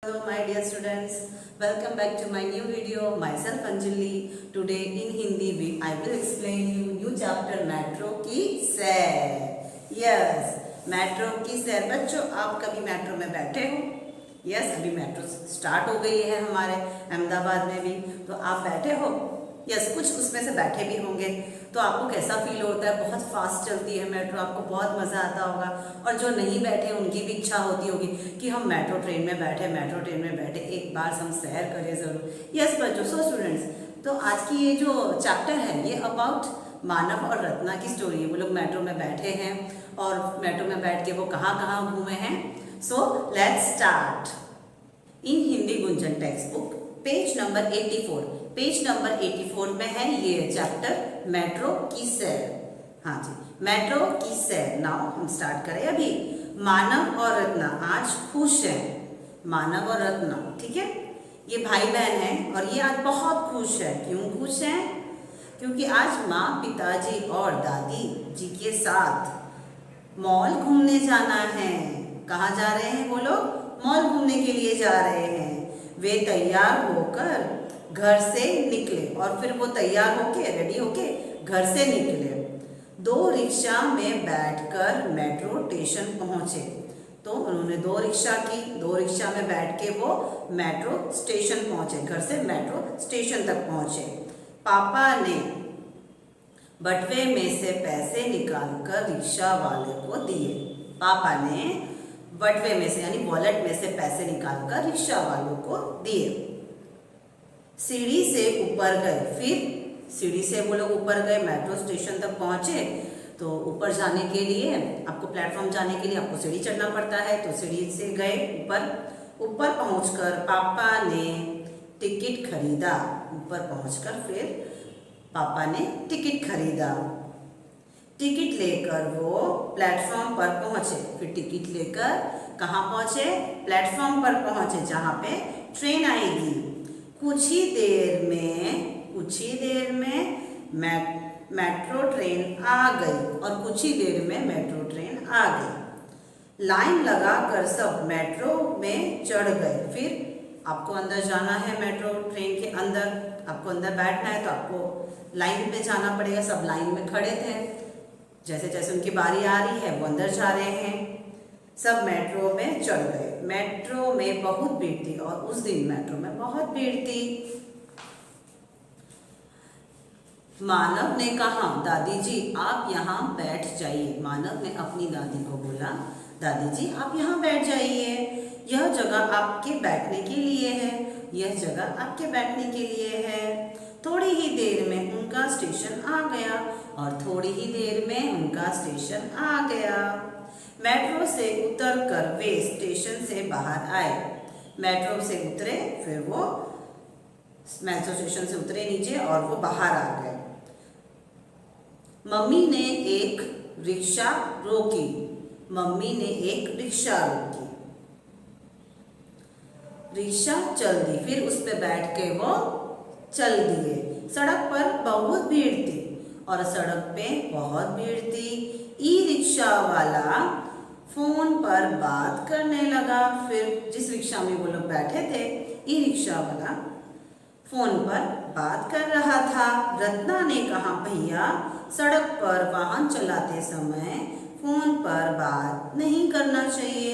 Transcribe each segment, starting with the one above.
Hello my dear students, welcome back to my new video. Myself Anjali. Today in Hindi I will explain you new chapter metro की सैर. Yes, metro की सैर. बच्चों आप कभी metro में बैठे हो? Yes, अभी मेट्रो स्टार्ट हो गई है हमारे अहमदाबाद में भी. तो आप बैठे हो? यस, कुछ उसमें से बैठे भी होंगे. तो आपको कैसा फील होता है? बहुत फास्ट चलती है मेट्रो, आपको बहुत मज़ा आता होगा. और जो नहीं बैठे उनकी भी इच्छा होती होगी कि हम मेट्रो ट्रेन में बैठे एक बार हम सैर करें ज़रूर. यस बच्चों, सो स्टूडेंट्स, तो आज की ये जो चैप्टर है ये अबाउट मानव और रत्ना की स्टोरी है. वो लोग मेट्रो में बैठे हैं और मेट्रो में बैठ के वो कहाँ कहाँ घूमे हैं. So let's start. In Hindi Gunjan text book page number 84. Page number 84 में है ये चैप्टर मेट्रो की सैर. हाँ जी, मेट्रो की सैर. नाउ हम स्टार्ट करें. अभी मानव और रत्ना आज खुश हैं. मानव और रत्ना, ठीक है, ये भाई बहन हैं और ये आज बहुत खुश है. क्यों खुश हैं? क्योंकि आज माँ, पिताजी और दादी जी के साथ मॉल घूमने जाना है. कहाँ जा रहे हैं वो लोग? मॉल घूमने के लिए जा रहे हैं. वे तैयार होकर घर से निकले और फिर वो तैयार होके रेडी होके घर से निकले. 2 रिक्शा में बैठकर मेट्रो स्टेशन पहुंचे. तो उन्होंने 2 रिक्शा की. 2 रिक्शा में बैठ के वो मेट्रो स्टेशन पहुंचे. घर से मेट्रो स्टेशन तक पहुंचे. पापा ने बटुए में से पैसे निकालकर रिक्शा वाले को दिए. पापा ने बटुए में से यानी वॉलेट में से पैसे निकालकर रिक्शा वालों को दिए. सीढ़ी से ऊपर गए. फिर सीढ़ी से वो लोग ऊपर गए, मेट्रो स्टेशन तक पहुंचे. तो ऊपर जाने के लिए आपको प्लेटफॉर्म जाने के लिए आपको सीढ़ी चढ़ना पड़ता है. तो सीढ़ी से गए ऊपर. ऊपर पहुंचकर पापा ने टिकट खरीदा. ऊपर पहुंचकर फिर पापा ने टिकट खरीदा. टिकट लेकर वो प्लेटफॉर्म पर पहुंचे. फिर टिकट लेकर कहाँ पहुंचे? प्लेटफॉर्म पर पहुंचे जहाँ पे ट्रेन आएगी. कुछ ही देर में मेट्रो ट्रेन आ गई. और कुछ ही देर में मेट्रो ट्रेन आ गई. लाइन लगाकर सब मेट्रो में चढ़ गए. फिर आपको अंदर जाना है मेट्रो ट्रेन के अंदर. आपको अंदर बैठना है तो आपको लाइन पे जाना पड़ेगा. सब लाइन में खड़े थे. जैसे जैसे उनकी बारी आ रही है वो अंदर जा रहे हैं. सब मेट्रो में चढ़ गए. मेट्रो में बहुत भीड़ थी और उस दिन मेट्रो में बहुत भीड़ थी. मानव ने कहा, दादी जी आप यहाँ बैठ जाइए. मानव ने अपनी दादी को बोला, दादी जी आप यहाँ बैठ जाइए. यह जगह आपके बैठने के लिए है. यह जगह आपके बैठने के लिए है. थोड़ी ही देर में उनका स्टेशन आ गया. और थोड़ी ही देर में उनका स्टेशन आ गया. मेट्रो से उतरकर वे स्टेशन से बाहर आए. मेट्रो से उतरे, फिर वो मेट्रो स्टेशन से उतरे नीचे और वो बाहर आ गए. मम्मी ने एक रिक्शा रोकी. मम्मी ने एक रिक्शा रोकी. रिक्शा चल दी. फिर उस पर बैठ के वो चल दिए. सड़क पर बहुत भीड़ थी और सड़क पे बहुत भीड़ थी. ई रिक्शा वाला फोन पर बात करने लगा. फिर जिस रिक्शा में वो लोग बैठे थे ई रिक्शा वाला फोन पर बात कर रहा था. रत्ना ने कहा, भैया सड़क पर वाहन चलाते समय फोन पर बात नहीं करना चाहिए.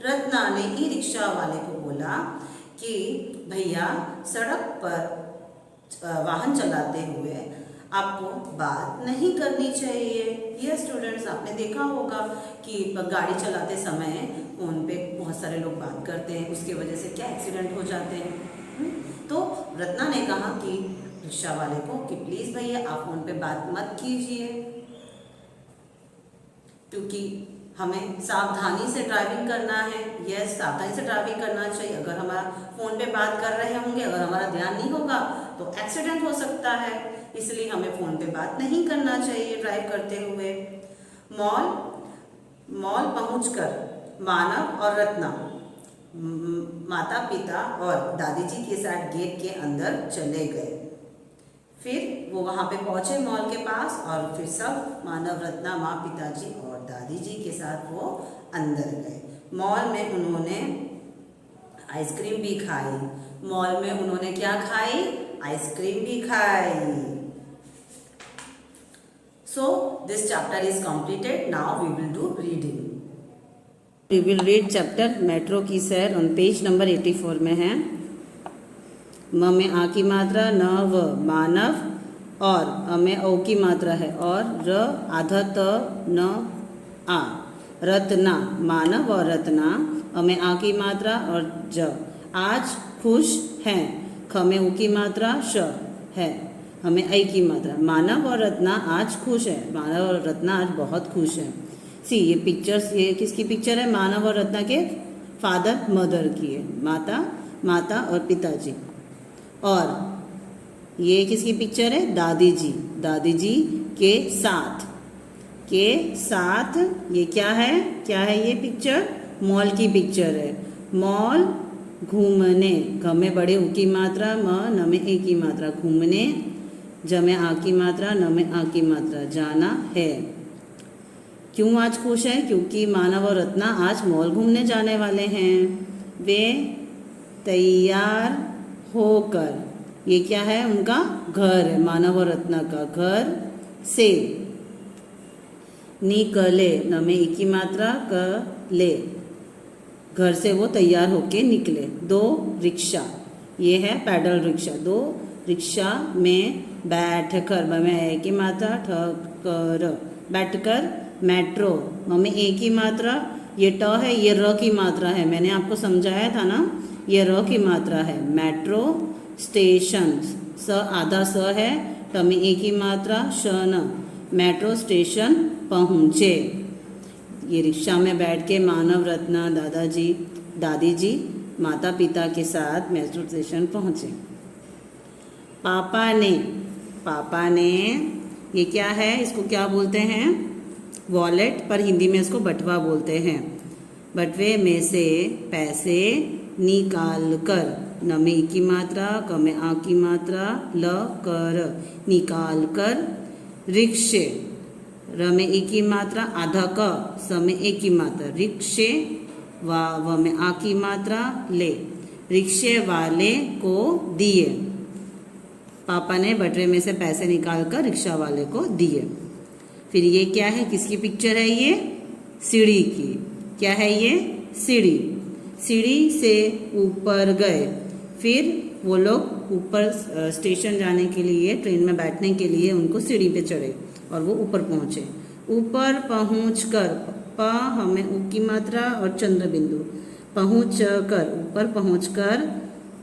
रत्ना ने ई रिक्शा वाले को बोला कि भैया सड़क पर वाहन चलाते हुए आपको बात नहीं करनी चाहिए. यह स्टूडेंट्स, आपने देखा होगा कि गाड़ी चलाते समय फ़ोन पे बहुत सारे लोग बात करते हैं. उसकी वजह से क्या एक्सीडेंट हो जाते हैं. तो रत्ना ने कहा कि रिक्शा वाले को कि प्लीज़ भैया आप फ़ोन पे बात मत कीजिए, क्योंकि हमें सावधानी से ड्राइविंग करना है. यस, सावधानी से ड्राइविंग करना चाहिए. अगर हमारा फ़ोन पे बात कर रहे होंगे, अगर हमारा ध्यान नहीं होगा तो एक्सीडेंट हो सकता है. इसलिए हमें फ़ोन पे बात नहीं करना चाहिए ड्राइव करते हुए. मॉल पहुंचकर मानव और रत्ना माता पिता और दादी जी के साथ गेट के अंदर चले गए. फिर वो वहाँ पे पहुँचे मॉल के पास और फिर सब मानव, रत्ना, माँ, पिताजी और दादी जी के साथ वो अंदर गए. मॉल में उन्होंने आइसक्रीम भी खाई। मॉल में उन्होंने क्या खाई? आइसक्रीम भी खाई। So this chapter is completed. Now we will do reading. We will read chapter metro की सैर on page number 84 में है। म में आ की मात्रा, न व मानव, और अ में औ की मात्रा है, और र आधा त न आ, रत्ना मानव और रत्ना, अ में आ की मात्रा और ज आज खुश हैं, ख में उ की मात्रा श है, हमें ऐ की मात्रा। मानव और रत्ना आज खुश है, मानव और रत्ना आज बहुत खुश है। सी ये पिक्चर्स, ये किसकी पिक्चर है? मानव और रत्ना के फादर मदर की है, माता और पिताजी। और ये किसकी पिक्चर है? दादी जी के साथ ये क्या है ये पिक्चर? मॉल की पिक्चर है। मॉल घूमने, घ में बड़े उ की मात्रा, म न में ए की मात्रा, घूमने, ज में आ की मात्रा, न में आ की मात्रा, जाना है। क्यों आज खुश है? क्योंकि मानव और रत्ना आज मॉल घूमने जाने वाले हैं। वे तैयार होकर, ये क्या है? उनका घर है, मानव और रत्ना का घर से निकले, न में एक ही मात्रा, क ले, घर से वो तैयार होके निकले। दो रिक्शा, ये है पैडल रिक्शा। दो रिक्शा में बैठकर, में एक ही मात्रा, ठकर, बैठकर मेट्रो, में एक ही मात्रा, ये ट है, ये र की मात्रा है, मैंने आपको समझाया था ना, ये र की मात्रा है। मेट्रो स्टेशन, स आधा स है, ट में एक ही मात्रा, श न, मेट्रो स्टेशन पहुँचे। ये रिक्शा में बैठ के मानव, रत्ना, दादी जी माता पिता के साथ मेट्रो स्टेशन पहुँचे। पापा ने ये क्या है? इसको क्या बोलते हैं? वॉलेट, पर हिंदी में इसको बटवा बोलते हैं। बटवे में से पैसे निकाल कर, न में की मात्रा, क में आ की मात्रा, ल कर, निकाल कर, रिक्शे, र में एक की मात्रा, आधा क, स में एक की मात्रा, रिक्शे, व में आ की मात्रा, ले, रिक्शे वाले को दिए। पापा ने बटवे में से पैसे निकाल कर रिक्शा वाले को दिए। फिर ये क्या है? किसकी पिक्चर है? ये सीढ़ी की। क्या है ये? सीढ़ी से ऊपर गए। फिर वो लोग ऊपर स्टेशन जाने के लिए, ट्रेन में बैठने के लिए उनको सीढ़ी पे चढ़े और वो ऊपर पहुँचे। ऊपर पहुँचकर, प हमें उ की मात्रा और चंद्र बिंदु, पहुँचकर, ऊपर पहुँचकर,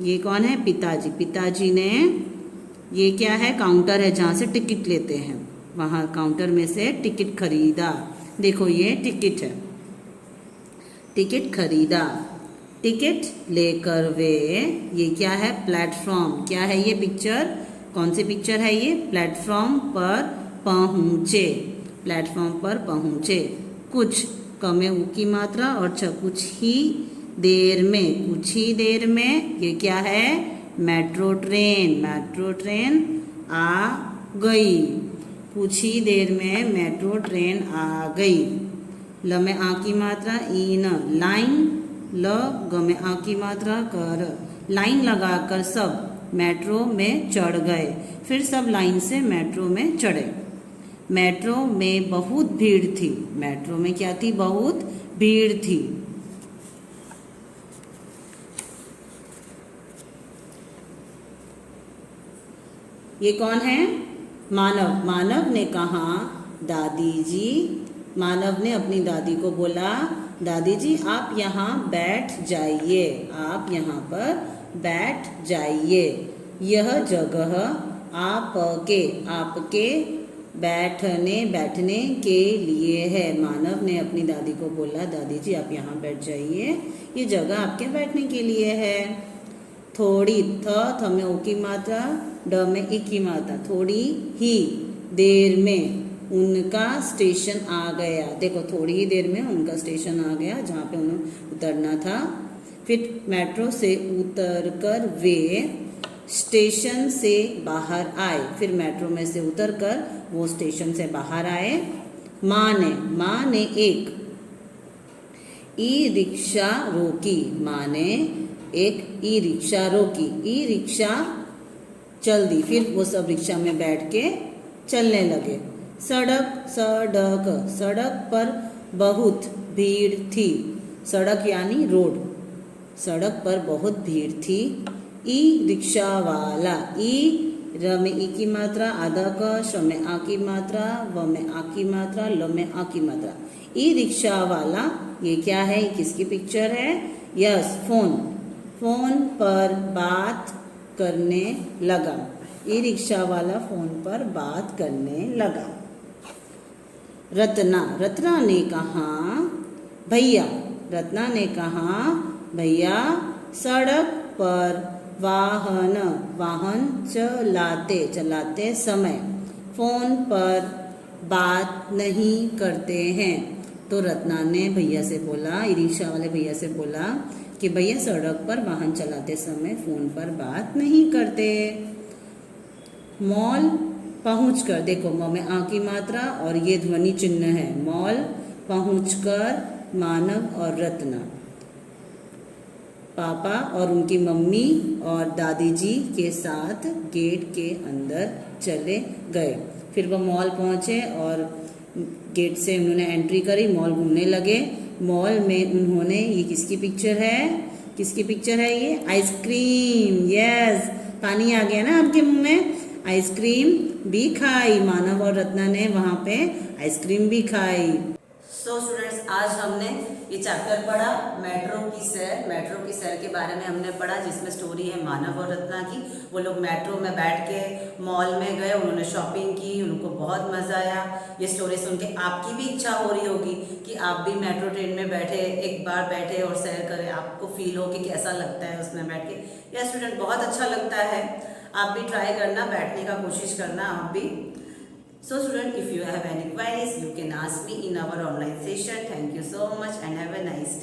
ये कौन है? पिताजी ने, ये क्या है? काउंटर है जहाँ से टिकट लेते हैं, वहाँ काउंटर में से टिकट खरीदा। देखो ये टिकट है, टिकट खरीदा। टिकट लेकर वे, ये क्या है? प्लेटफॉर्म। क्या है ये पिक्चर? कौन सी पिक्चर है ये? प्लेटफॉर्म पर पहुँचे, प्लेटफॉर्म पर पहुँचे। कुछ, क में उ की मात्रा और छ, कुछ ही देर में, ये क्या है? मेट्रो ट्रेन आ गई। कुछ ही देर में मेट्रो ट्रेन आ गई। ल में आ की मात्रा, इन, लाइन, ल ग में आ की मात्रा, कर, लाइन लगाकर सब मेट्रो में चढ़ गए। फिर सब लाइन से मेट्रो में चढ़े। मेट्रो में बहुत भीड़ थी। मेट्रो में क्या थी? बहुत भीड़ थी। ये कौन है? मानव ने कहा, मानव ने अपनी दादी को बोला, दादी जी आप यहाँ बैठ जाइए, आप यहाँ पर बैठ जाइए। यह जगह आपके बैठने के लिए है। मानव ने अपनी दादी को बोला, दादी जी आप यहाँ बैठ जाइए, ये जगह आपके बैठने के लिए है। थोड़ी, थ में ओ की मात्रा, ड में ई की मात्रा, थोड़ी ही देर में उनका स्टेशन आ गया। देखो थोड़ी ही देर में उनका स्टेशन आ गया जहाँ पे उन्हें उतरना था। फिर मेट्रो से उतरकर वे स्टेशन से बाहर आए। फिर मेट्रो में से उतरकर वो स्टेशन से बाहर आए। माँ ने एक ई रिक्शा रोकी। माँ ने एक ई रिक्शा रोकी, ई रिक्शा चल दी, फिर वो सब रिक्शा में बैठ के चलने लगे। सड़क सड़क, सड़क पर बहुत भीड़ थी, सड़क यानी रोड, सड़क पर बहुत भीड़ थी। ई रिक्शा वाला, ई र में ई की मात्रा, आधा क, श में आ की मात्रा, व में आ की मात्रा, ल में आ की मात्रा। ई रिक्शा वाला ये क्या है, किसकी पिक्चर है? यस, फोन, फोन पर बात करने लगा। ई रिक्शा वाला फोन पर बात करने लगा। रत्ना, रत्ना ने कहा भैया, रत्ना ने कहा भैया सड़क पर वाहन, वाहन चलाते चलाते समय फोन पर बात नहीं करते हैं। तो रत्ना ने भैया से बोला, ई रिक्शा वाले भैया से बोला कि भैया सड़क पर वाहन चलाते समय फोन पर बात नहीं करते। मॉल पहुंचकर, देखो म में आ की मात्रा और ये ध्वनि चिन्ह है, मॉल पहुंचकर मानव और रत्ना पापा और उनकी मम्मी और दादी जी के साथ गेट के अंदर चले गए। फिर वो मॉल पहुंचे और गेट से उन्होंने एंट्री करी, मॉल घूमने लगे। मॉल में उन्होंने, ये किसकी पिक्चर है, किसकी पिक्चर है ये? आइसक्रीम, यस, पानी आ गया ना आपके मुंह में। आइसक्रीम भी खाई, मानव और रत्ना ने वहाँ पे आइसक्रीम भी खाई। सो स्टूडेंट्स, आज हमने ये चैप्टर पढ़ा मेट्रो की सैर। मेट्रो की सैर के बारे में हमने पढ़ा, जिसमें स्टोरी है मानव और रत्ना की। वो लोग मेट्रो में बैठ के मॉल में गए, उन्होंने शॉपिंग की, उनको बहुत मज़ा आया। ये स्टोरी सुन के आपकी भी इच्छा हो रही होगी कि आप भी मेट्रो ट्रेन में बैठे, एक बार बैठे और सैर करें, आपको फील हो कि कैसा लगता है उसमें बैठ के। यह स्टूडेंट बहुत अच्छा लगता है, आप भी ट्राई करना, बैठने का कोशिश करना आप भी। So student, if you have any queries, you can ask me in our online session. Thank you so much and have a nice day.